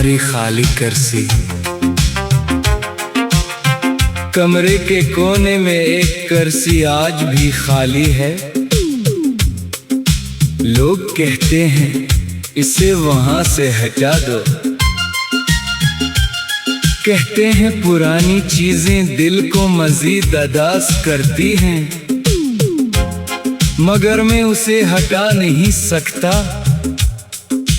तुम्हारी खाली कुर्सी। कमरे के कोने में एक कुर्सी आज भी खाली है। लोग कहते हैं इसे वहां से हटा दो। कहते हैं पुरानी चीजें दिल को मजीद अदास करती हैं, मगर मैं उसे हटा नहीं सकता,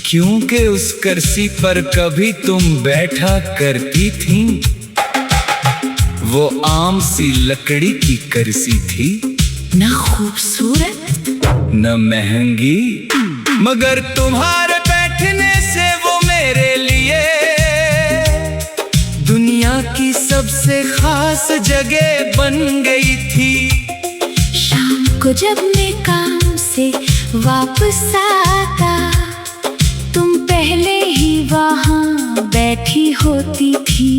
क्योंकि उस कुर्सी पर कभी तुम बैठा करती थी। वो आम सी लकड़ी की कुर्सी थी, न खूबसूरत न महंगी, मगर तुम्हारे बैठने से वो मेरे लिए दुनिया की सबसे खास जगह बन गई थी। शाम को जब मैं काम से वापस आता, तुम पहले ही वहां बैठी होती थी।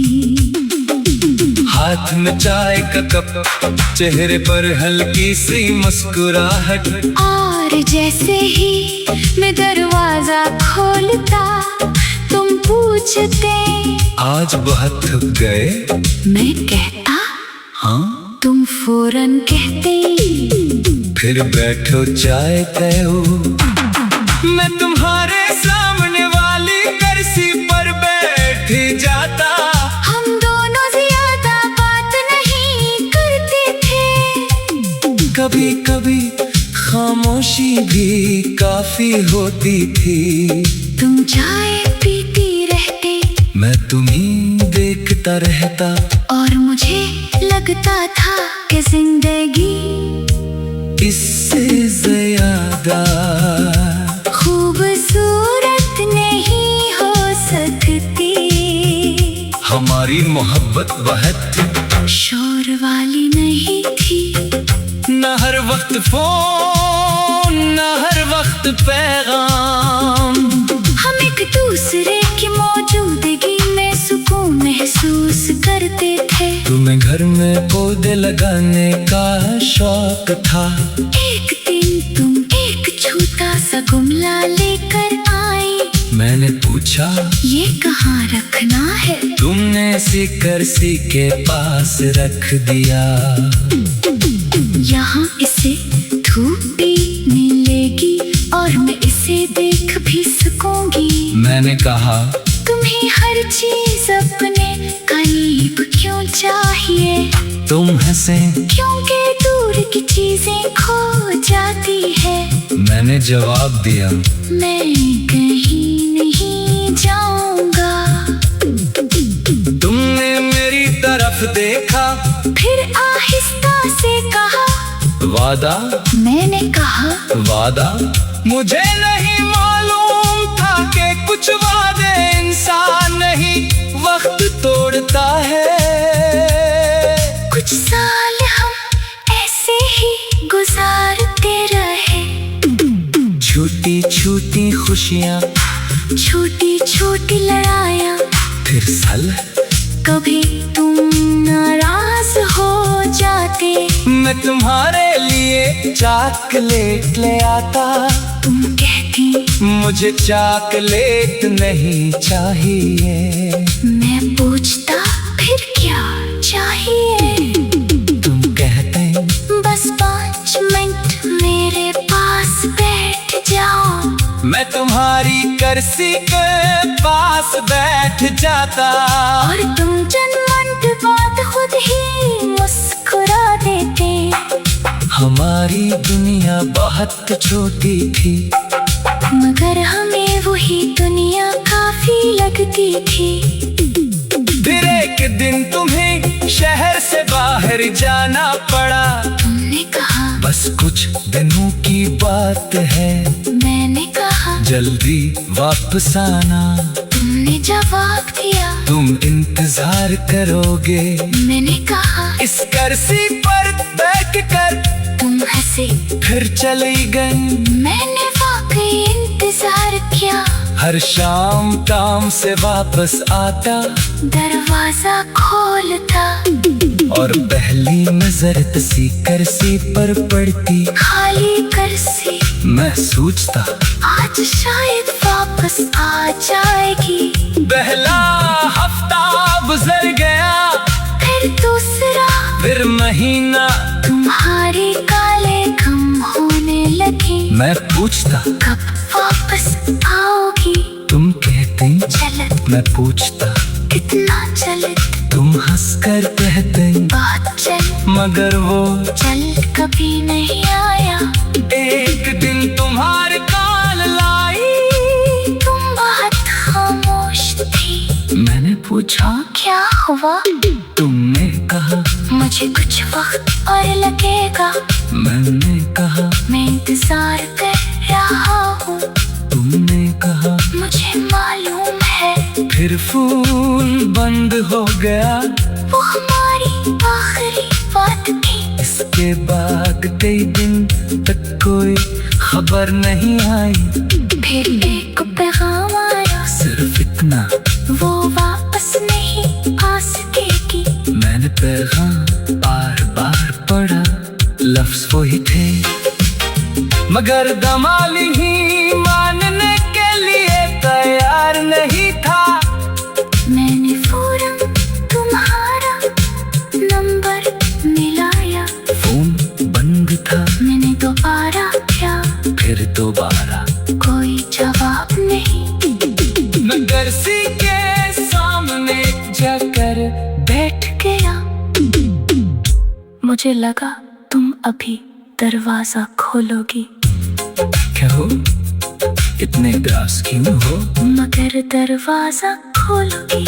हाथ में चाय का कप, चेहरे पर हल्की सी मुस्कुराहट, और जैसे ही मैं दरवाजा खोलता, तुम पूछते आज बहुत थक गए। मैं कहता हाँ, तुम फौरन कहते फिर बैठो चाय पियो। मैं तुम्हारे सामने वाली कुर्सी पर बैठ जाता। हम दोनों ज्यादा बात नहीं करते थे, कभी कभी खामोशी भी काफी होती थी। तुम चाय पीती रहते, मैं तुम्हें देखता रहता, और मुझे लगता था कि जिंदगी इससे ज्यादा खूबसूरत नहीं हो सकती। हमारी मोहब्बत बहुत शोर वाली नहीं थी, न हर वक्त फोन, न हर वक्त पैगाम। हम एक दूसरे की मौजूदगी में सुकून महसूस करते थे। तुम्हें घर में पौधे लगाने का शौक था। एक दिन तुम एक छोटा सा गमला लेकर आई। मैंने पूछा ये कहाँ रखना है? तुमने इसी कुर्सी के पास रख दिया। यहाँ इसे धूप भी मिलेगी और मैं इसे देख भी सकूंगी। मैंने कहा तुम्हें हर चीज अपने करीब क्यों चाहिए? तुम हंसे क्योंकि दूर की चीजें खो जाती है। मैंने जवाब दिया मैं कहीं नहीं जाऊंगा। तुमने मेरी तरफ देखा, फिर आहिस्ता से कहा वादा। मैंने कहा वादा। मुझे नहीं मालूम था कि कुछ वादे इंसान नहीं वक्त तोड़ता है। कुछ साल हम ऐसे ही गुजारते रहे। छोटी छोटी खुशियाँ, छोटी छोटी लड़ाइयाँ, फिर सल। कभी तुम नाराज हो जाते, मैं तुम्हारे लिए चॉकलेट ले आता। तुम कहती मुझे चॉकलेट नहीं चाहिए। मैं पूछता फिर क्या चाहिए? तुम कहते बस 5 मिनट मेरे पास बैठ जाओ। मैं तुम्हारी कुर्सी के पास बैठ जाता, और तुम चंद मिनट बाद खुद ही मुस्कुरा देते। हमारी दुनिया बहुत छोटी थी, मगर हमें वही दुनिया काफी लगती थी। फिर एक दिन तुम्हें शहर से बाहर जाना पड़ा। तुमने कहा बस कुछ दिनों की बात है, मैंने कहा जल्दी वापस आना। तुमने जवाब दिया तुम इंतजार करोगे। मैंने कहा इस कुर्सी पर बैठ कर। तुम हंसे फिर चली गई। मैंने वाकई इंतजार किया। हर शाम काम से वापस आता, दरवाजा खोलता, और पहली नजर तसी कुर्सी पर पड़ती। खाली कुर्सी। मैं सोचता आज शायद वापस आ जाएगी। पहला हफ्ता गुजर गया, फिर दूसरा, फिर महीना, तुम्हारे काले घम होने लगे। मैं पूछता कब वापस आओगी? तुम कहती चलत, मैं पूछता कितना चलत, तुम हंसकर कहते बात चल, मगर वो चल कभी नहीं आया। एक दिन तुम्हारे काल लाई, तुम बहुत खामोश थी। मैंने पूछा क्या हुआ? तुमने कहा मुझे कुछ वक्त और लगेगा। मैंने कहा मैं इंतजार कर रहा हूँ। तुमने कहा मुझे मालूम है फिर फोन बंद हो गया। वो हमारी आखिरी बात थी। इसके बाद कई दिन तक कोई खबर नहीं आई। फिर एक पैगाम आया, सिर्फ इतना, वो वापस नहीं आ सकेगी। मैंने पैगाम बार बार पढ़ा, लफ्ज वही थे, मगर दमाली ही मानने के लिए तैयार नहीं था। मैंने फौरन तुम्हारा नंबर मिलाया। फोन बंद था, मैंने दोबारा किया, फिर दोबारा, कोई जवाब नहीं। मैं गर्सी के सामने जाकर बैठ गया। मुझे लगा तुम अभी दरवाजा खोलोगी, क्यों इतने उदास क्यों हो? मगर दरवाजा खोलोगी